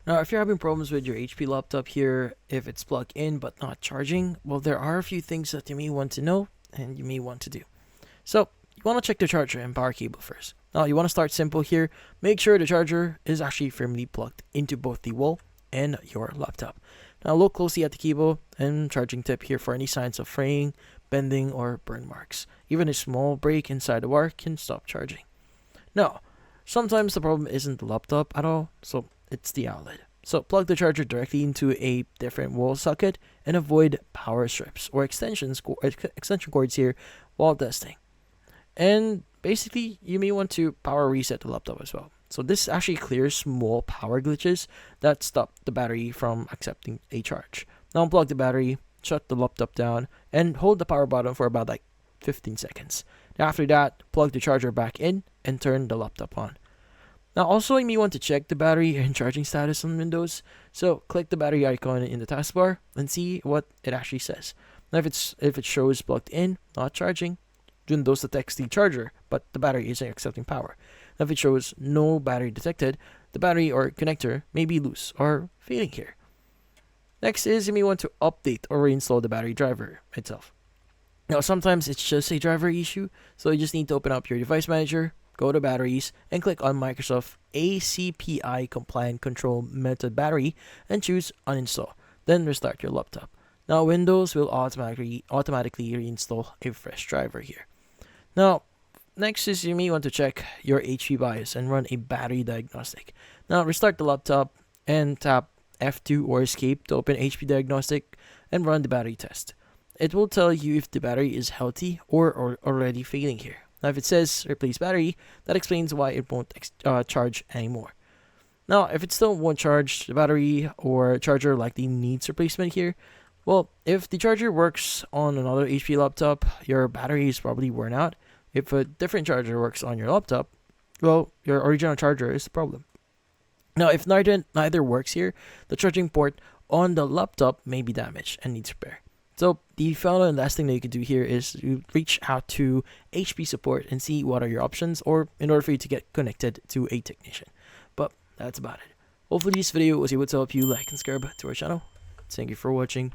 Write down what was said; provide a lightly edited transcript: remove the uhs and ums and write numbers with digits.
Now, if you're having problems with your HP laptop here, if it's plugged in but not charging, well, there are a few things that you may want to know and you may want to do. So, you want to check the charger and power cable first. Now, you want to start simple here. Make sure the charger is actually firmly plugged into both the wall and your laptop. Now, look closely at the cable and charging tip here for any signs of fraying, bending, or burn marks. Even a small break inside the wire can stop charging. Now, sometimes the problem isn't the laptop at all, so it's the outlet. So plug the charger directly into a different wall socket and avoid power strips or extension cords here while testing. And basically, you may want to power reset the laptop as well. So this actually clears small power glitches that stop the battery from accepting a charge. Now unplug the battery, shut the laptop down, and hold the power button for about like 15 seconds. After that, plug the charger back in and turn the laptop on. Now also you may want to check the battery and charging status on Windows. So click the battery icon in the taskbar and see what it actually says. Now if it shows plugged in, not charging, Windows detects the charger, but the battery isn't accepting power. Now if it shows no battery detected, the battery or connector may be loose or failing here. Next is you may want to update or reinstall the battery driver itself. Now sometimes it's just a driver issue, so you just need to open up your device manager, go to batteries, and click on Microsoft ACPI compliant control method battery and choose uninstall. Then restart your laptop. Now Windows will automatically reinstall a fresh driver here. Now, next is you may want to check your HP BIOS and run a battery diagnostic. Now restart the laptop and tap F2 or escape to open HP diagnostic and run the battery test. It will tell you if the battery is healthy or already failing here. Now if it says replace battery, that explains why it won't charge anymore. Now if it still won't charge, the battery or charger likely needs replacement here. Well, if the charger works on another HP laptop, your battery is probably worn out. If a different charger works on your laptop, well, your original charger is the problem. Now, if neither works here, the charging port on the laptop may be damaged and needs repair. So the final and last thing that you can do here is to reach out to HP support and see what are your options, or in order for you to get connected to a technician. But that's about it. Hopefully this video was able to help you like and subscribe to our channel. Thank you for watching.